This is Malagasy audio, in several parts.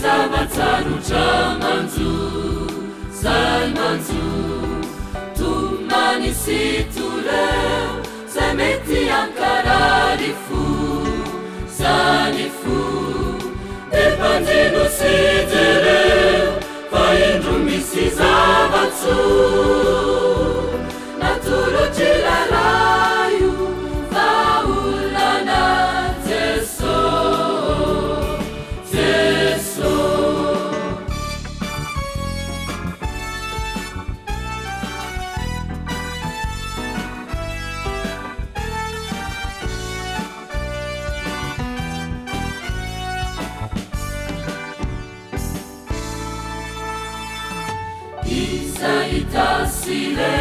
zavatsarotra manjo zay manjo tomanisy toreo zay mety ankarary fo zany fo de mpanjino sy jereo fa indro misy zavatso natolotry lalaio fa olana Jeso Jeso Isahitasile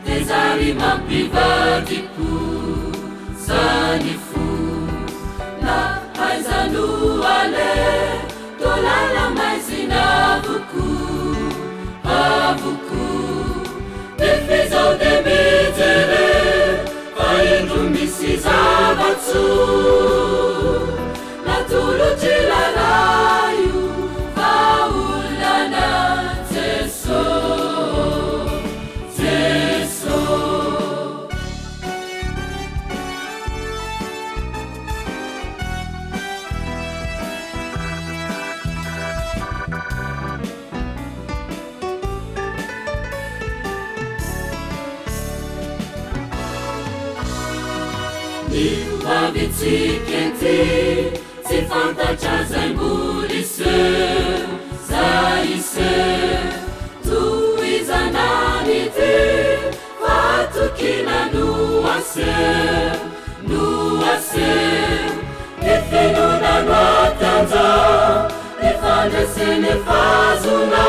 tezari mampivadiku zany fo la haizano ale tolala maizina avuku avuku defizao de mijere fa indro misy zavatso natolotry lalaio fa olana Jeso Jeso Mivavitsikenti tsy fantatra zay mboliseo zaiseo toizanany ty fatokina noaseo noaseo ny finonano atanja ny fandreseny fazona